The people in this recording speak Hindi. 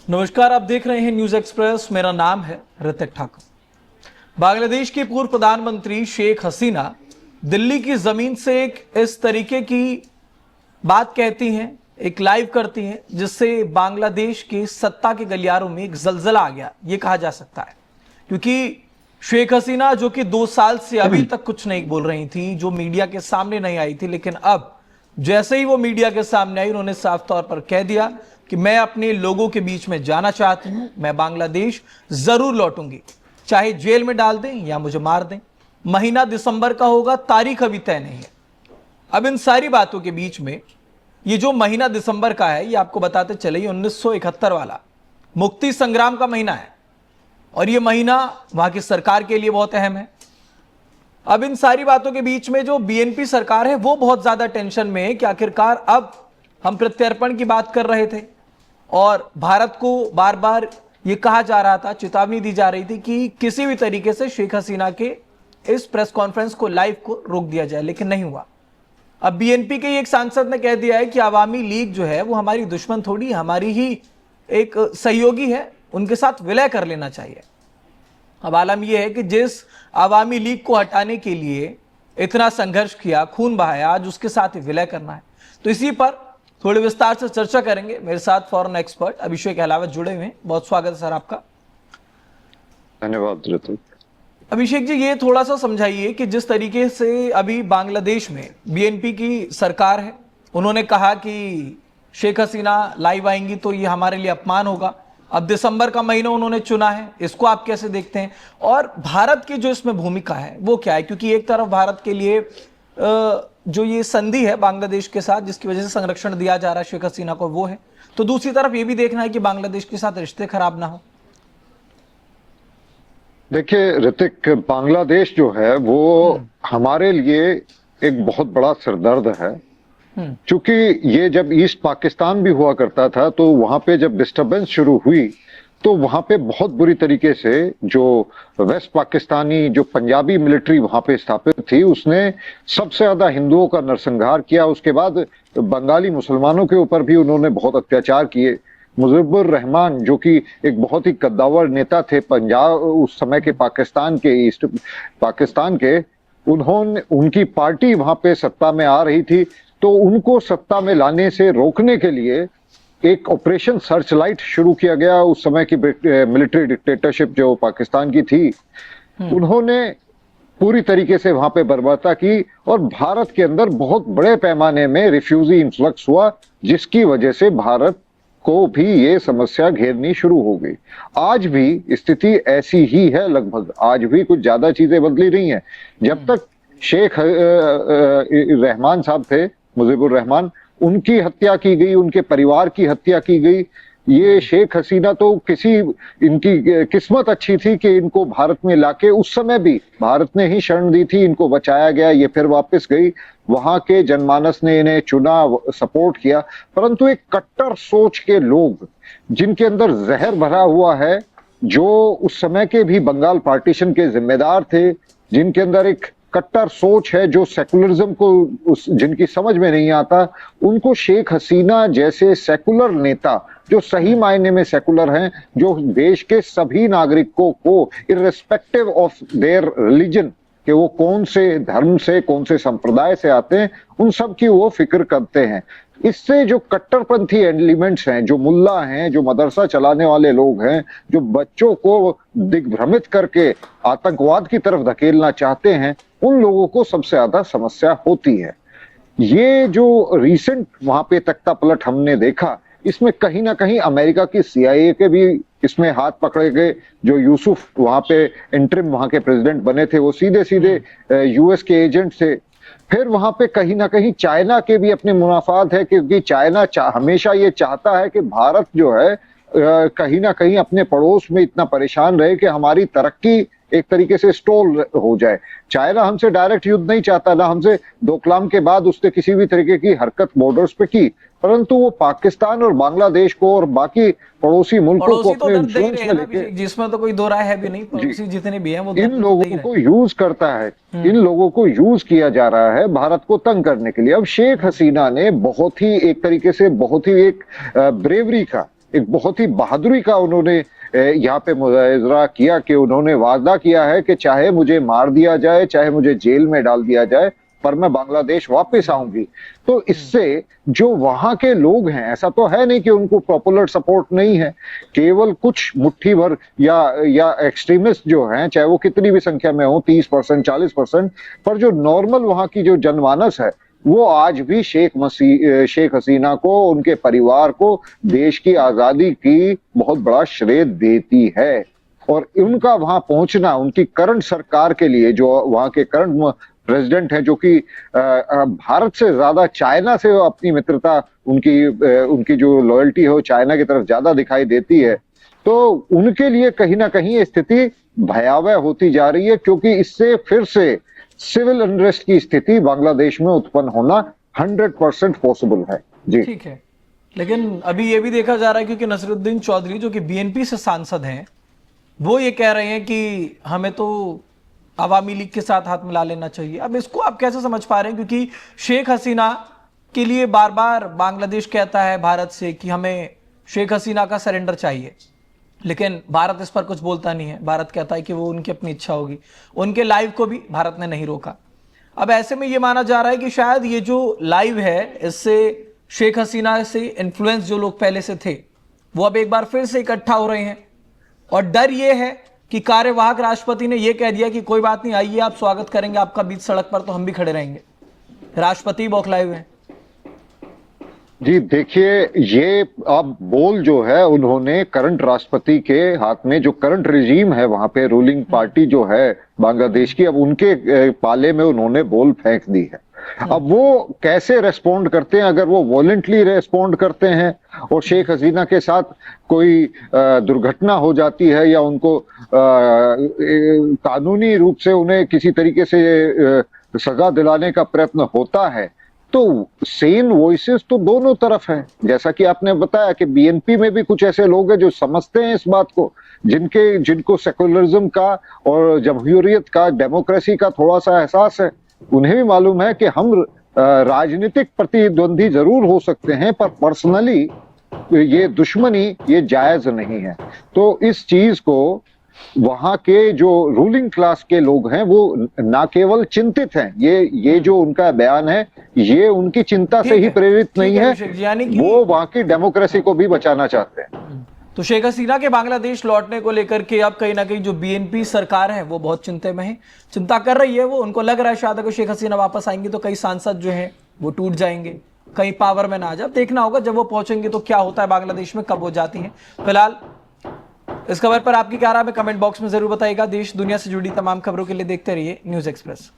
नमस्कार, आप देख रहे हैं न्यूज एक्सप्रेस। मेरा नाम है ऋतिक ठाकुर। बांग्लादेश की पूर्व प्रधानमंत्री शेख हसीना दिल्ली की जमीन से एक इस तरीके की बात कहती हैं, एक लाइव करती हैं, जिससे बांग्लादेश के सत्ता के गलियारों में एक जलजला आ गया, ये कहा जा सकता है। क्योंकि शेख हसीना जो कि 2 साल से अभी तक कुछ नहीं बोल रही थी, जो मीडिया के सामने नहीं आई थी, लेकिन अब जैसे ही वो मीडिया के सामने आई, उन्होंने साफ तौर पर कह दिया कि मैं अपने लोगों के बीच में जाना चाहती हूं, मैं बांग्लादेश जरूर लौटूंगी, चाहे जेल में डाल दें या मुझे मार दें। महीना दिसंबर का होगा, तारीख अभी तय नहीं है। अब इन सारी बातों के बीच में ये जो महीना दिसंबर का है, ये आपको बताते चले 1971 वाला मुक्ति संग्राम का महीना है, और ये महीना वहां की सरकार के लिए बहुत अहम है। अब इन सारी बातों के बीच में जो बीएनपी सरकार है वो बहुत ज्यादा टेंशन में है कि आखिरकार अब हम प्रत्यर्पण की बात कर रहे थे और भारत को बार बार ये कहा जा रहा था, चेतावनी दी जा रही थी कि किसी भी तरीके से शेख हसीना के इस प्रेस कॉन्फ्रेंस को लाइव को रोक दिया जाए, लेकिन नहीं हुआ। अब बीएनपी के एक सांसद ने कह दिया है कि आवामी लीग जो है वो हमारी दुश्मन थोड़ी, हमारी ही एक सहयोगी है, उनके साथ विलय कर लेना चाहिए। अब आलम यह है कि जिस आवामी लीग को हटाने के लिए इतना संघर्ष किया, खून बहाया, आज उसके साथ ही विलय करना है। तो इसी पर थोड़े विस्तार से चर्चा करेंगे। मेरे साथ फॉरेन एक्सपर्ट अभिषेक अहलावत जुड़े हुए हैं। बहुत स्वागत है सर आपका। धन्यवाद ऋतिक। अभिषेक जी, ये थोड़ा सा समझाइए कि जिस तरीके से अभी बांग्लादेश में बीएनपी की सरकार है, उन्होंने कहा कि शेख हसीना लाइव आएंगी तो ये हमारे लिए अपमान होगा। अब दिसंबर का महीना उन्होंने चुना है, इसको आप कैसे देखते हैं? और भारत की जो इसमें भूमिका है वो क्या है? क्योंकि एक तरफ भारत के लिए जो ये संधि है बांग्लादेश के साथ, जिसकी वजह से संरक्षण दिया जा रहा है शेख हसीना को, वो है, तो दूसरी तरफ ये भी देखना है कि बांग्लादेश के साथ रिश्ते खराब ना हो। देखिए ऋतिक, बांग्लादेश जो है वो हमारे लिए एक बहुत बड़ा सिरदर्द है। क्योंकि ये जब ईस्ट पाकिस्तान भी हुआ करता था तो वहां पे जब डिस्टरबेंस शुरू हुई तो वहां पे बहुत बुरी तरीके से जो वेस्ट पाकिस्तानी जो पंजाबी मिलिट्री वहां पे स्थापित थी, उसने सबसे ज्यादा हिंदुओं का नरसंहार किया। उसके बाद बंगाली मुसलमानों के ऊपर भी उन्होंने बहुत अत्याचार किए। मुजीबुर रहमान जो कि एक बहुत ही कद्दावर नेता थे पंजाब, उस समय के पाकिस्तान के, ईस्ट पाकिस्तान के, उन्होंने, उनकी पार्टी वहां पे सत्ता में आ रही थी, तो उनको सत्ता में लाने से रोकने के लिए एक ऑपरेशन सर्च लाइट शुरू किया गया। उस समय की मिलिट्री डिक्टेटरशिप जो पाकिस्तान की थी, उन्होंने पूरी तरीके से वहां पे बर्बरता की और भारत के अंदर बहुत बड़े पैमाने में रिफ्यूजी इन्फ्लक्स हुआ, जिसकी वजह से भारत को भी ये समस्या घेरनी शुरू हो गई। आज भी स्थिति ऐसी ही है लगभग, आज भी कुछ ज्यादा चीजें बदली नहीं है। जब तक शेख रहमान साहब थे, मुजीबुर रहमान, उनकी हत्या की गई, उनके परिवार की हत्या की गई, ये शेख हसीना तो इनकी किस्मत अच्छी थी कि इनको भारत में लाके, उस समय भी भारत ने ही शरण दी थी, इनको बचाया गया, ये फिर वापस गई, वहां के जनमानस ने इन्हें चुना, सपोर्ट किया। परंतु एक कट्टर सोच के लोग जिनके अंदर जहर भरा हुआ है, जो उस समय के भी बंगाल पार्टीशन के जिम्मेदार थे, जिनके अंदर एक कट्टर सोच है, जो सेकुलरिज्म को जिनकी समझ में नहीं आता, उनको शेख हसीना जैसे सेकुलर नेता, जो सही मायने में सेकुलर हैं, जो देश के सभी नागरिकों को इर्रेस्पेक्टिव ऑफ देयर रिलीजन, कि वो कौन से धर्म से, कौन से संप्रदाय से आते हैं, उन सब की वो फिक्र करते हैं। इससे जो कट्टरपंथी एलिमेंट्स हैं, जो मुल्ला हैं, जो मदरसा चलाने वाले लोग हैं, जो बच्चों को दिग्भ्रमित करके आतंकवाद की तरफ धकेलना चाहते हैं, उन लोगों को सबसे ज्यादा समस्या होती है। ये जो रिसेंट वहां पे तख्ता पलट हमने देखा, इसमें कहीं ना कहीं अमेरिका की CIA के भी इसमें हाथ पकड़े गए। जो यूसुफ वहां पे इंटरिम वहां के प्रेसिडेंट बने थे, वो सीधे सीधे US के एजेंट थे। फिर वहां पे कहीं ना कहीं चाइना के भी अपने मुनाफात है, क्योंकि चाइना हमेशा ये चाहता है कि भारत जो है कहीं ना कहीं अपने पड़ोस में इतना परेशान रहे कि हमारी तरक्की एक तरीके से स्टॉल हो जाए। चाइना हमसे डायरेक्ट युद्ध नहीं चाहता, ना हमसे डोकलाम के बाद उसने किसी भी तरीके की हरकत बॉर्डर्स पे की, परंतु वो पाकिस्तान और बांग्लादेश को और बाकी पड़ोसी मुल्कों को अपने इन्फ्लुएंस में लेके, जिसमें तो कोई दो राय है भी नहीं, पड़ोसी जितने भी हैं वो इन लोगों को यूज करता है, इन लोगों को यूज किया जा रहा है भारत को तंग करने के लिए। अब शेख हसीना ने बहुत ही एक तरीके से बहुत ही एक ब्रेवरी का एक बहुत ही बहादुरी का उन्होंने यहाँ पे मुजाहरा किया कि उन्होंने वादा किया है कि चाहे मुझे मार दिया जाए, चाहे मुझे जेल में डाल दिया जाए, पर मैं बांग्लादेश वापस आऊंगी। तो इससे जो वहां के लोग हैं, ऐसा तो है नहीं कि उनको पॉपुलर सपोर्ट नहीं है, केवल कुछ मुट्ठी भर या एक्सट्रीमिस्ट जो हैं, चाहे वो कितनी भी संख्या में हो, 30%, 40%, पर जो नॉर्मल वहां की जो जनमानस है, वो आज भी शेख हसीना को, उनके परिवार को देश की आजादी की बहुत बड़ा श्रेय देती है। और उनका वहां पहुंचना, उनकी करंट सरकार के लिए, जो वहां के करंट प्रेसिडेंट है, जो कि भारत से ज्यादा चाइना से अपनी मित्रता, उनकी जो लॉयल्टी है वो चाइना की तरफ ज्यादा दिखाई देती है, तो उनके लिए कहीं ना कहीं ये स्थिति भयावह होती जा रही है, क्योंकि इससे फिर से सिविल अनरेस्ट की स्थिति बांग्लादेश में उत्पन्न होना 100% पॉसिबल है। जी ठीक है, लेकिन अभी ये भी देखा जा रहा है क्योंकि नसरुद्दीन चौधरी जो कि बीएनपी से सांसद हैं, वो ये कह रहे हैं कि हमें तो अवामी लीग के साथ हाथ मिला लेना चाहिए। अब इसको आप कैसे समझ पा रहे हैं, क्योंकि शेख हसीना के लिए बार बार बांग्लादेश कहता है भारत से कि हमें शेख हसीना का सरेंडर चाहिए, लेकिन भारत इस पर कुछ बोलता नहीं है। भारत कहता है कि वो उनकी अपनी इच्छा होगी। उनके लाइव को भी भारत ने नहीं रोका। अब ऐसे में ये माना जा रहा है कि शायद ये जो लाइव है, इससे शेख हसीना से इन्फ्लुएंस जो लोग पहले से थे वो अब एक बार फिर से इकट्ठा हो रहे हैं, और डर ये है कि कार्यवाहक राष्ट्रपति ने यह कह दिया कि कोई बात नहीं, आइए आप स्वागत करेंगे आपका बीच सड़क पर, तो हम भी खड़े रहेंगे। राष्ट्रपति बौखलाए हुए हैं। जी देखिए, ये अब बोल जो है उन्होंने करंट राष्ट्रपति के हाथ में, जो करंट रिजीम है वहां पे, रूलिंग पार्टी जो है बांग्लादेश की, अब उनके पाले में उन्होंने बोल फेंक दी है। अब वो कैसे रेस्पॉन्ड करते हैं, अगर वो वॉलेंटली रेस्पॉन्ड करते हैं और शेख हसीना के साथ कोई दुर्घटना हो जाती है, या उनको कानूनी रूप से उन्हें किसी तरीके से सजा दिलाने का प्रयत्न होता है, तो सेम वॉइसेस तो दोनों तरफ हैं। जैसा कि आपने बताया कि बीएनपी में भी कुछ ऐसे लोग हैं जो समझते हैं इस बात को, जिनको सेकुलरिज्म का और जमहूरियत का, डेमोक्रेसी का थोड़ा सा एहसास है। उन्हें भी मालूम है कि हम राजनीतिक प्रतिद्वंदी जरूर हो सकते हैं, पर पर्सनली ये दुश्मनी ये जायज नहीं है। तो इस चीज को वहां के जो रूलिंग क्लास के लोग हैं वो ना केवल चिंतित हैं, ये जो उनका बयान है ये उनकी चिंता से ही प्रेरित नहीं है, वो वहां की डेमोक्रेसी को भी बचाना चाहते हैं। तो शेख हसीना के बांग्लादेश लौटने को लेकर के अब कहीं ना कहीं जो बीएनपी सरकार है वो बहुत चिंता में है, चिंता कर रही है। वो उनको लग रहा है शायद अगर शेख हसीना वापस आएंगी तो कई सांसद जो हैं वो टूट जाएंगे, कहीं पावर में ना आ जाए। देखना होगा जब वो पहुंचेंगे तो क्या होता है बांग्लादेश में, कब वो जाती हैं। फिलहाल इस खबर पर आपकी क्या राय है कमेंट बॉक्स में जरूर बताइएगा। देश दुनिया से जुड़ी तमाम खबरों के लिए देखते रहिए न्यूज़ एक्सप्रेस।